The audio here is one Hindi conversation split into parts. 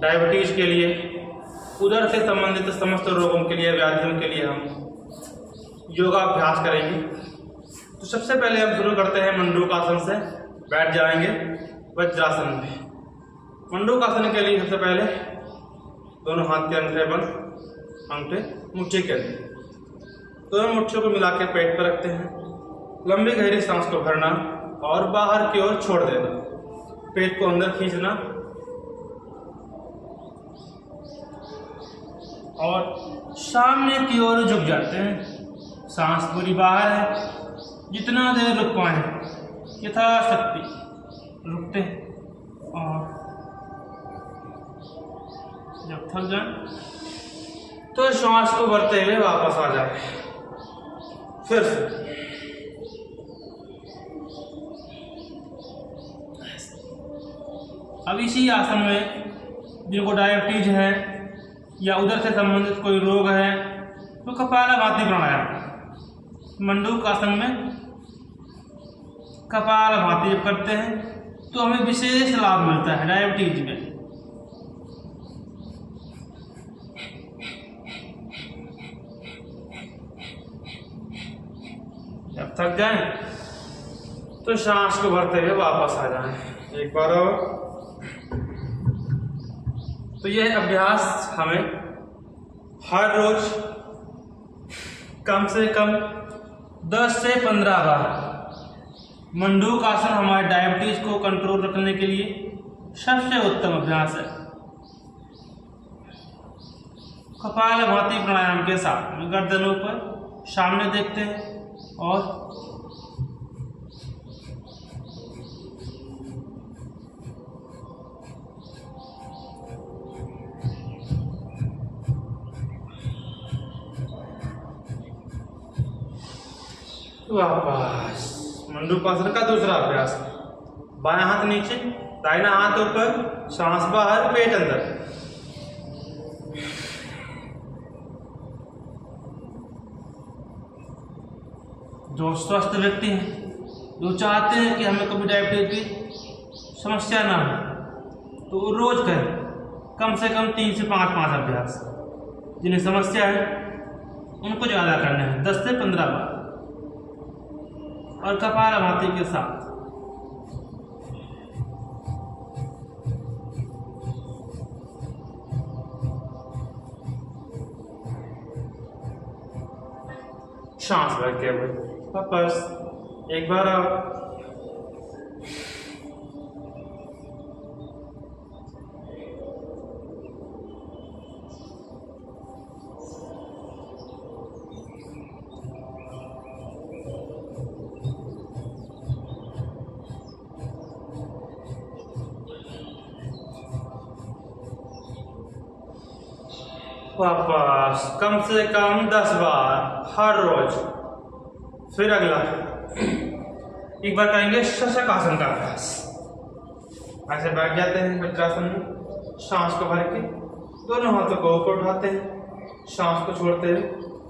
डायबिटीज के लिए, उदर से संबंधित समस्त रोगों के लिए, व्याधियों के लिए हम योगाभ्यास करेंगे। तो सबसे पहले हम शुरू करते हैं मंडूकासन से। बैठ जाएंगे वज्रासन में। मंडूकासन के लिए सबसे पहले दोनों हाथ के अंगूठे बंद, अंगूठे मुट्ठी के अंदर, दोनों मुट्ठियों को मिला के पेट पर रखते हैं। लंबी गहरी सांस को भरना और बाहर की ओर छोड़ देना, पेट को अंदर खींचना और सामने की ओर झुक जाते हैं। सांस पूरी बाहर है, जितना देर रुक पाए यथाशक्ति रुकते हैं और जब थक जाए तो श्वास को भरते हुए वापस आ जाए। फिर से अब इसी आसन में जिनको डायबिटीज है या उधर से संबंधित कोई रोग है तो कपालभाति प्राणायाम। मंडूकासन में कपालभाति जब करते हैं तो हमें विशेष लाभ मिलता है डायबिटीज में। जब थक जाए तो सांस को भरते हुए वापस आ जाए। एक बार और। तो यह अभ्यास हमें हर रोज कम से कम 10 से 15 बार। मंडूकासन हमारे डायबिटीज को कंट्रोल रखने के लिए सबसे उत्तम अभ्यास है। कपालभाति प्राणायाम के साथ गर्दनों पर सामने देखते हैं और वापस। मंडूकासन का दूसरा अभ्यास, बायां हाथ नीचे, दाहिना हाथ ऊपर, सांस बाहर, पेट अंदर। जो स्वस्थ व्यक्ति हैं, जो चाहते हैं कि हमें कभी डायबिटीज की समस्या ना हो, तो वो रोज करें कम से कम 3 से 5 अभ्यास। जिन्हें समस्या है उनको ज़्यादा करना है, 10 से 15 बार। और कपालभाति के साथ सांस भर के वापस। एक बार और। वापस कम से कम 10 बार हर रोज। फिर अगला एक बार करेंगे शशकासन का अभ्यास। ऐसे बैठ जाते हैं वज्रासन में, सांस को भर के दोनों हाथों को ऊपर उठाते हैं, सांस को छोड़ते हुए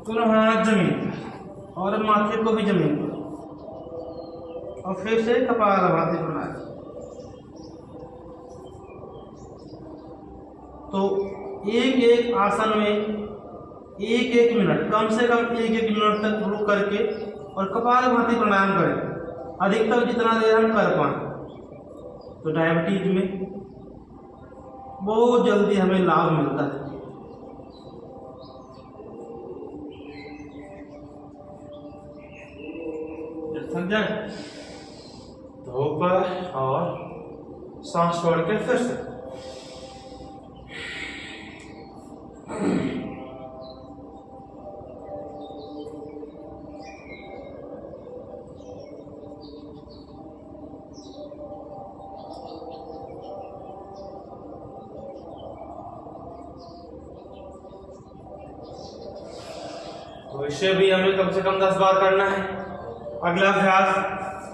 दोनों हाथ जमीन पर और माथे को भी जमीन पर, और फिर से कपालभाति प्राणायाम। तो एक आसन में 1 मिनट, कम से कम 1 मिनट तक रुक करके और कपालभाति प्राणायाम करें, अधिकतम जितना देर हम कर पाए। तो डायबिटीज में बहुत जल्दी हमें लाभ मिलता है। जब थक जाए तो ऊपर और सांस छोड़ के फिर से। तो इसे भी हमें कम से कम 10 बार करना है। अगला अभ्यास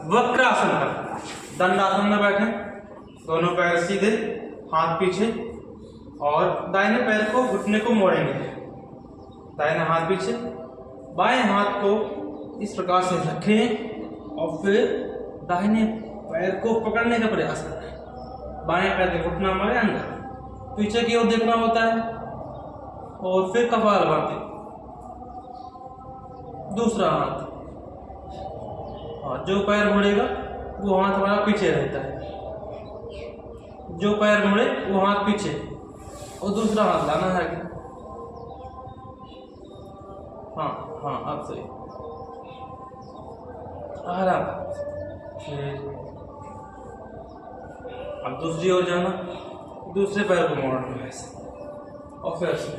वक्रासन का। दंडासन में बैठे, दोनों पैर सीधे, हाथ पीछे और दाहिने पैर को घुटने को मोड़ेंगे। दाहिना हाथ पीछे, बाएं हाथ को इस प्रकार से रखें और फिर दाहिने पैर को पकड़ने का प्रयास करें। बाएं पैर का घुटना हमारे अंदर, पीछे की ओर देखना होता है और फिर कपालभाति, दूसरा हाथ। हाँ, जो पैर मुड़ेगा वो हाथ हमारा पीछे रहता है, जो पैर मुड़े वो हाथ पीछे और दूसरा हाथ लाना है आगे। हाँ हाँ, अब सही, आराम। अब दूसरी ओर जाना, दूसरे पैर को मोड़ना ऐसे और फिर से।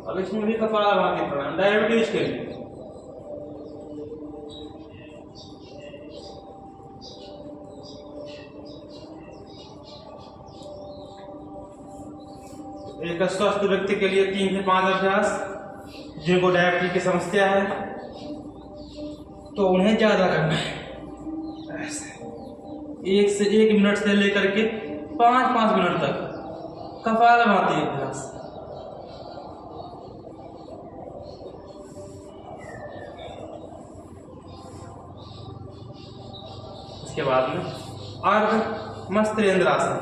अब इसमें भी कपालभाति प्राणायाम डायबिटीज के लिए। एक स्वस्थ व्यक्ति के लिए 3 से 5 अभ्यास। जिनको डायबिटीज की समस्या है तो उन्हें ज्यादा करना है ऐसे, 1 से 1 मिनट से लेकर के 5-5 मिनट तक कपालभाति अभ्यास। इसके बाद में अर्ध मत्स्येंद्रासन,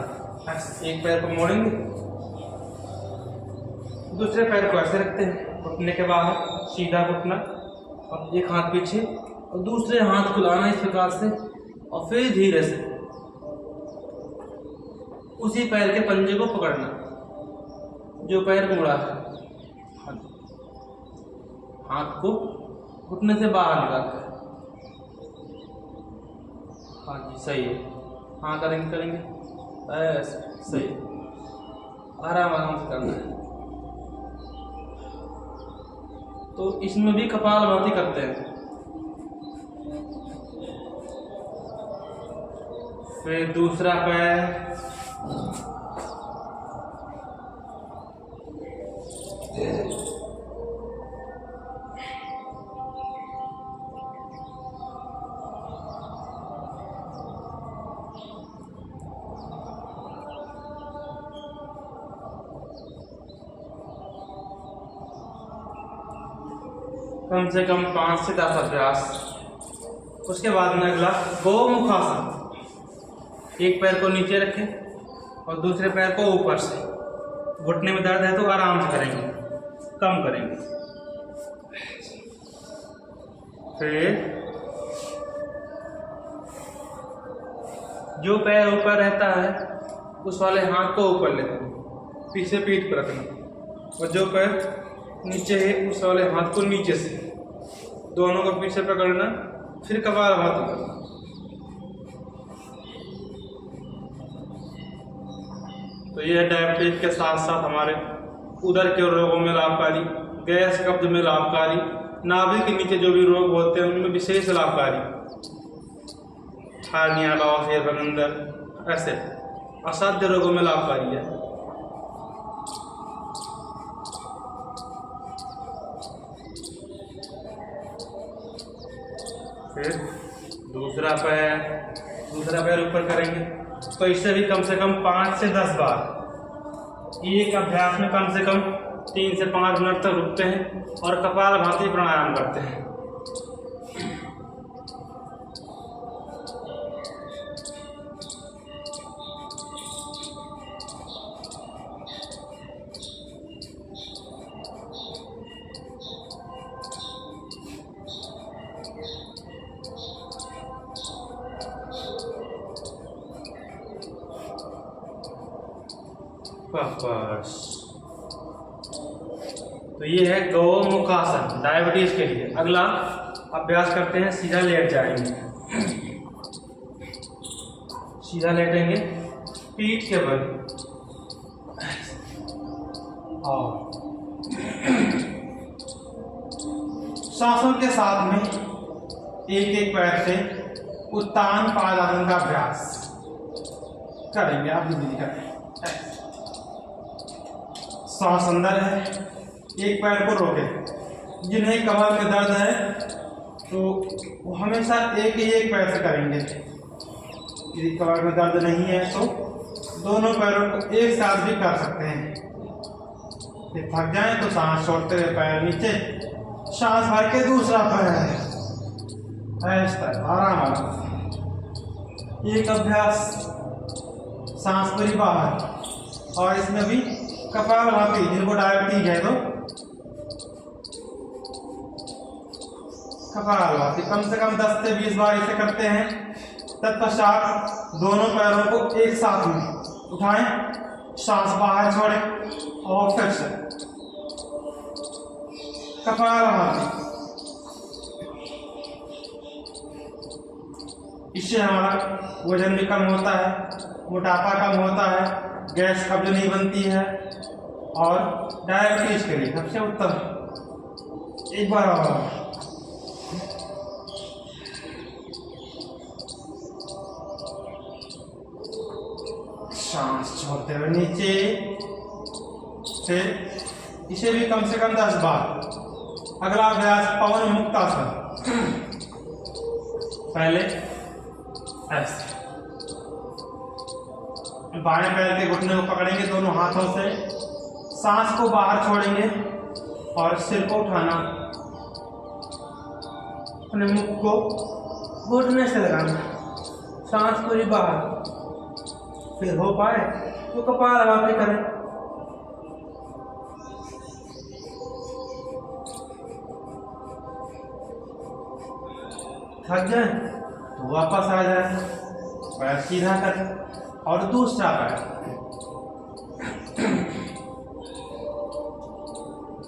एक पैर को मोड़ेंगे, दूसरे पैर को ऐसे रखते हैं, घुटने के बाहर सीधा घुटना और एक हाथ पीछे और दूसरे हाथ को लाना इस प्रकार से और फिर धीरे से उसी पैर के पंजे को पकड़ना जो पैर मुड़ा है, हाथ को घुटने से बाहर निकालकर। हाँ जी, सही है। हाँ, करेंगे ऐसे, सही, आराम आराम से करना है। तो इसमें भी कपालभाति करते हैं। फिर दूसरा पैर, कम से कम 5 से 10 अभ्यास। उसके बाद में अगला गोमुखासन। एक पैर को नीचे रखें और दूसरे पैर को ऊपर से। घुटने में दर्द है तो आराम से करेंगे, कम करेंगे। फिर जो पैर ऊपर रहता है उस वाले हाथ को ऊपर लेते हैं, पीछे पीठ पर रखना, और जो पैर नीचे है उस वाले हाथ को नीचे से दोनों को पीछे पकड़ना, फिर कपालभाति करना। तो यह डायबिटीज के साथ साथ हमारे उदर के रोगों में लाभकारी, गैस कब्ज में लाभकारी, नाभि के नीचे जो भी रोग होते हैं उनमें विशेष लाभकारी, हार्निया, बवासीर, बगंदर, ऐसे असाध्य रोगों में लाभकारी है। फिर दूसरा पैर ऊपर करेंगे। तो इससे भी कम से कम 5 से 10 बार एक अभ्यास में कम से कम 3 से 5 मिनट तक रुकते हैं और कपालभाति प्राणायाम करते हैं। बस, तो ये है गोमुखासन डायबिटीज के लिए। अगला अभ्यास करते हैं, सीधा लेट जाएंगे, सीधा लेटेंगे पीठ के बल और सांसों के साथ में एक एक पैर से उत्तान पादासन का अभ्यास करेंगे। आप भी करें। सांस अंदर है, एक पैर को रोके। जिन्हें कमर में दर्द है तो वो हमेशा एक ही एक पैर से करेंगे। यदि कमर में दर्द नहीं है तो दोनों पैरों को एक साथ भी कर सकते हैं। ये थक जाए तो सांस छोड़ते हुए पैर नीचे, सांस भर के दूसरा पैर ऐसा आराम आराम। एक अभ्यास सांस पूरी बाहर, और इसमें भी कपालभाति, जिनको डायबिटीज है तो कपालभाति कम से कम 10 से 20 बार इसे करते हैं। तत्पश्चात दोनों पैरों को एक साथ में उठाएं, सांस बाहर छोड़ें और फिर से कपालभाति। इससे हमारा वजन भी कम होता है, मोटापा कम होता है, गैस कब्ज नहीं बनती है, और डायबिटीज के लिए सबसे उत्तम। एक बार और सांस छोड़ते हुए नीचे, फिर इसे भी कम से कम 10 बार। अगला अभ्यास पवन मुक्तासन। पहले ऐसे बाएं पैर के घुटने को पकड़ेंगे दोनों हाथों से, सांस को बाहर छोड़ेंगे और सिर को उठाना, अपने मुख को घुटने से लगाना, सांस पूरी बाहर। फिर हो पाए तो कपालभाति करें। थक जाए तो वापस आ जाए, पैर सीधा करें और दूसरा पैर।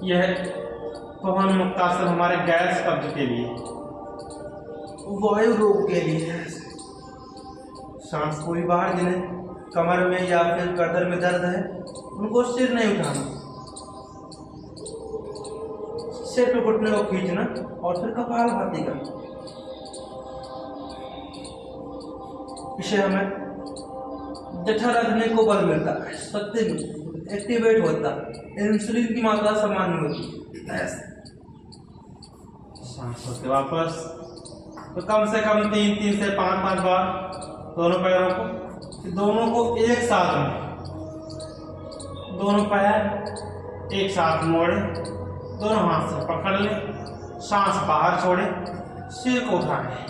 यह पवन मुक्तासन हमारे गैस कब्ज के लिए, वायु रोग के लिए है। सांस पूरी बाहर, जिन्हें कमर में या फिर गर्दन में दर्द है उनको सिर नहीं उठाना, सिर पे घुटने को खींचना और फिर कपालभाति करना। इससे हमें जठर रखने को बल मिलता है, शक्ति एक्टिवेट होता है, इंसुलिन की मात्रा सामान्य होती है। सांस होते वापस, तो कम से कम 3 से 5 बार दोनों पैरों को, दोनों को एक साथ में, दोनों पैर एक साथ मोड़े, दोनों हाथ से पकड़ लें, सांस बाहर छोड़े, सिर को उठाएं।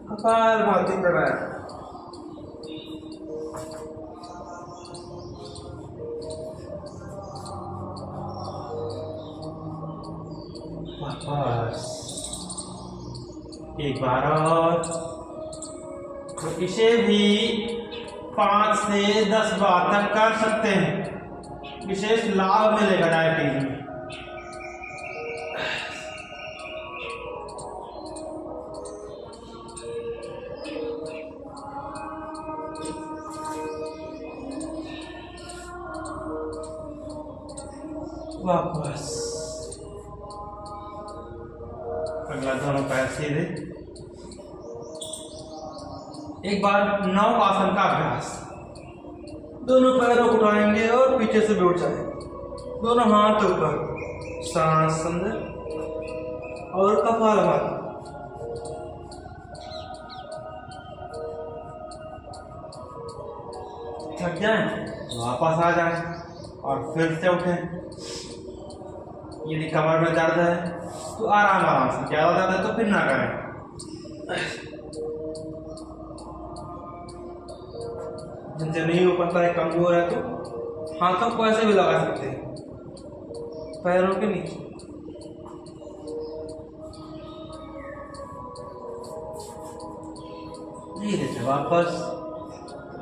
कपालभाति कराएं। बस एक बार और। तो इसे भी 5 से 10 बार तक कर सकते हैं, विशेष लाभ मिलेगा डायबिटीज में। वापस अगला दोनों पैर सीधे। एक बार नव आसन का अभ्यास, दोनों पैरों को उठाएंगे और पीछे से बैठ जाए, दोनों हाथ ऊपर, सांस अंदर और कपालभाति। थक जाए वापस आ जाए और फिर से उठें। यदि कमर में दर्द है तो आराम आराम से, ज्यादा दर्द है तो फिर ना करें। जिनसे नहीं हो पाता है, कमजोर है, तो हाथों को ऐसे भी लगा सकते हैं पैरों के नीचे। धीरे से वापस,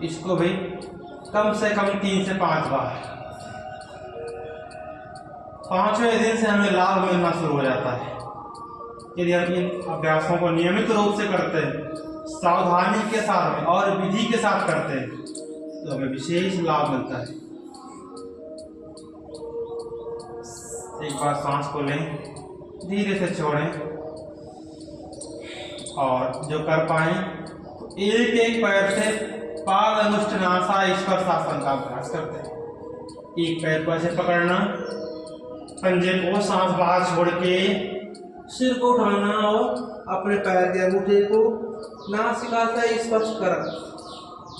इसको भी कम से कम 3 से 5 बार। 5वें दिन से हमें लाभ मिलना शुरू हो जाता है। यदि हम इन अभ्यासों को नियमित रूप से करते हैं, सावधानी के साथ में और विधि के साथ करते हैं, तो हमें विशेष लाभ मिलता है। एक बार सांस को लें, धीरे से छोड़ें, और जो कर पाए तो एक एक पैर से पाद अनुष्ठानासा स्पर्शासन का अभ्यास करते हैं। एक पैर को ऐसे पकड़ना, पंजे को सांस बाहर छोड़ के सिर को उठाना और अपने पैर के अंगूठे को नासिका से स्पर्श करना,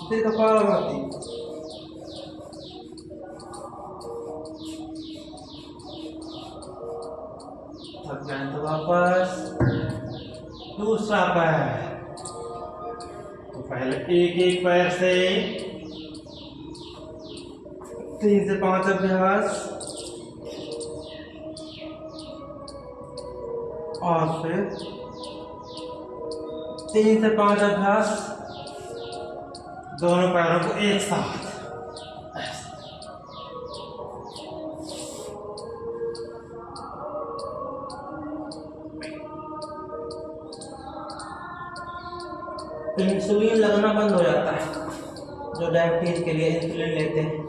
फिर कपालभाति। थक गए तो वापस दूसरा पैर। तो पहले एक एक पैर से 3 से 5 अभ्यास और फिर 3 से 5 अभ्यास दोनों पैरों को एक साथ। इंसुलिन लगना बंद हो जाता है। जो डायबिटीज के लिए इंसुलिन लेते हैं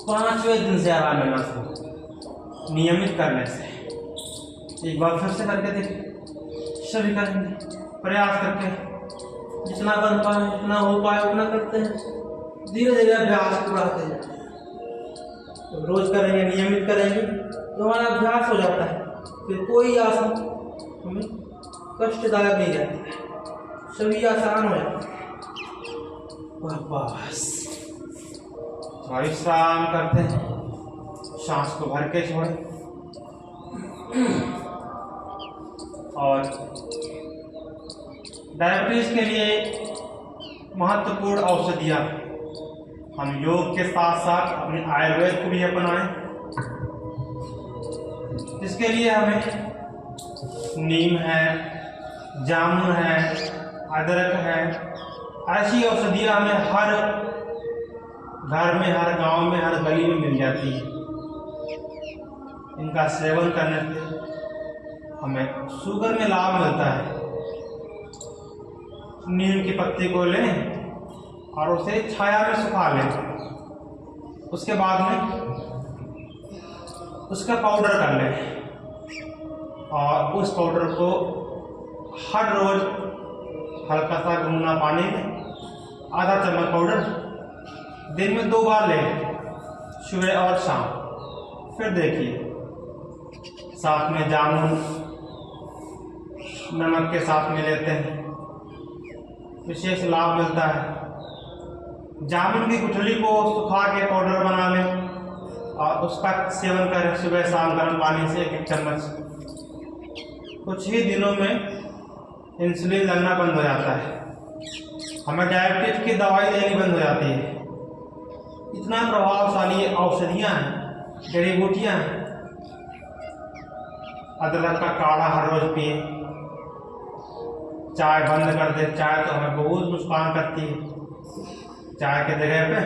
5वें दिन से आराम मिलना शुरू, नियमित करने से। एक बार फिर से करके देखिए, सभी करेंगे प्रयास करके, जितना बन पाए जितना हो पाए उतना करते हैं। धीरे धीरे अभ्यास को बढ़ाते हैं। तो रोज करेंगे, नियमित करेंगे तो हमारा अभ्यास हो जाता है। फिर कोई आसन हमें कष्टदायक नहीं रहता है, सभी आसान हो जाता है। बस विश्राम करते हैं, सांस को भर के छोड़ें। और डायबिटीज के लिए महत्वपूर्ण औषधियाँ हम योग के साथ साथ अपने आयुर्वेद को भी अपनाएं। इसके लिए हमें नीम है, जामुन है, अदरक है, ऐसी औषधियाँ हमें हर घर में, हर गांव में, हर गली में मिल जाती है। इनका सेवन करने से हमें शुगर में लाभ मिलता है। नीम की पत्ती को लें और उसे छाया में सुखा लें। उसके बाद में उसका पाउडर कर लें और उस पाउडर को हर रोज हल्का सा गुनगुना पानी में आधा चम्मच पाउडर दिन में 2 बार लें, सुबह और शाम। फिर देखिए साथ में जामुन नमक के साथ में लेते हैं, विशेष लाभ मिलता है। जामुन की गुठली को सुखा के पाउडर बना लें और उसका सेवन करें सुबह शाम गर्म पानी से 1-1 चम्मच। कुछ ही दिनों में इंसुलिन लगना बंद हो जाता है, हमें डायबिटीज की दवाई देनी बंद हो जाती है। इतना प्रभावशाली औषधियाँ हैं, जड़ी बूटियाँ हैं। अदरक का काढ़ा हर रोज पिए, चाय बंद कर दे। चाय तो हमें बहुत नुकसान करती है। चाय के जगह पे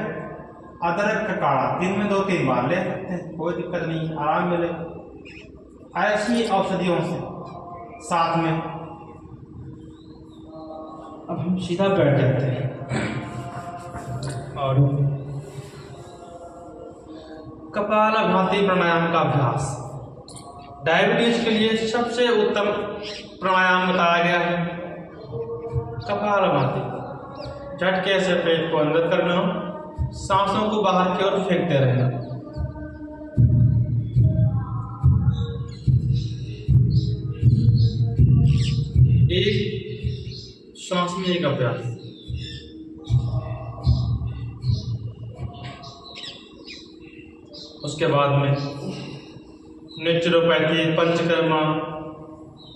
अदरक का काढ़ा दिन में 2-3 बार ले सकते हैं, कोई दिक्कत नहीं, आराम मिले। ऐसी औषधियों से साथ में अब हम सीधा बैठ जाते हैं और कपालभाति प्राणायाम का अभ्यास डायबिटीज के लिए सबसे उत्तम प्राणायाम बताया गया है। कपालभाति, झटके से पेट को अंदर करना, सांसों को बाहर की ओर फेंकते रहना। एक श्वास में एक अभ्यास। उसके बाद में नेचुरोपैथी, पंचकर्मा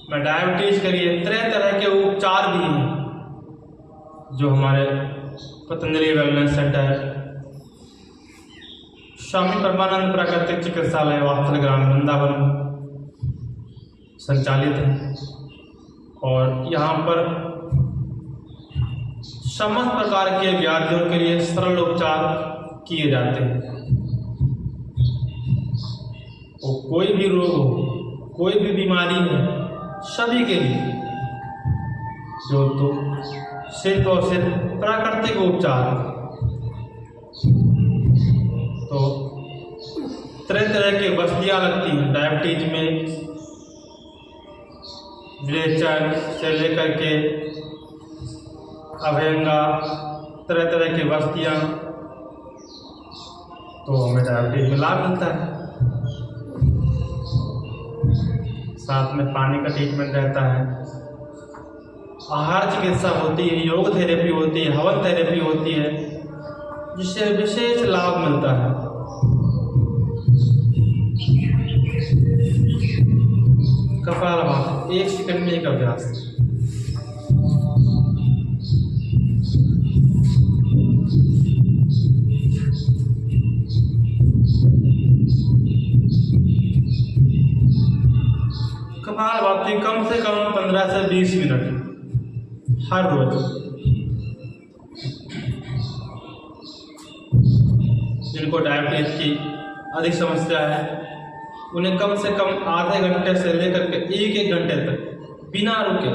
में डायबिटीज के लिए तरह तरह के उपचार भी हैं जो हमारे पतंजलि वेलनेस सेंटर, स्वामी परमानंद प्राकृतिक चिकित्सालय वात्सल ग्राम वृंदावन संचालित है। और यहाँ पर समस्त प्रकार के व्याधियों के लिए सरल उपचार किए जाते हैं। और कोई भी रोग हो, कोई भी बीमारी हो, सभी के लिए जो तो सिर्फ और सिर्फ प्राकृतिक उपचार। तो तरह तरह की बस्तियाँ लगती हैं डायबिटीज में, विरेचन से लेकर के अभयंगा, तरह तरह की बस्तियाँ। तो हमें डायबिटीज में लाभ मिलता है। साथ में पानी का ट्रीटमेंट रहता है। आहार चिकित्सा होती है, योग थेरेपी होती है, हवन थेरेपी होती है, जिससे विशेष लाभ मिलता है। कपालभाति 1 सेकंड में एक अभ्यास। कपालभाति कम से कम 15 से 20 मिनट हर रोज। जिनको डायबिटीज की अधिक समस्या है उन्हें कम से कम आधे घंटे से लेकर के 1-1 घंटे तक बिना रुके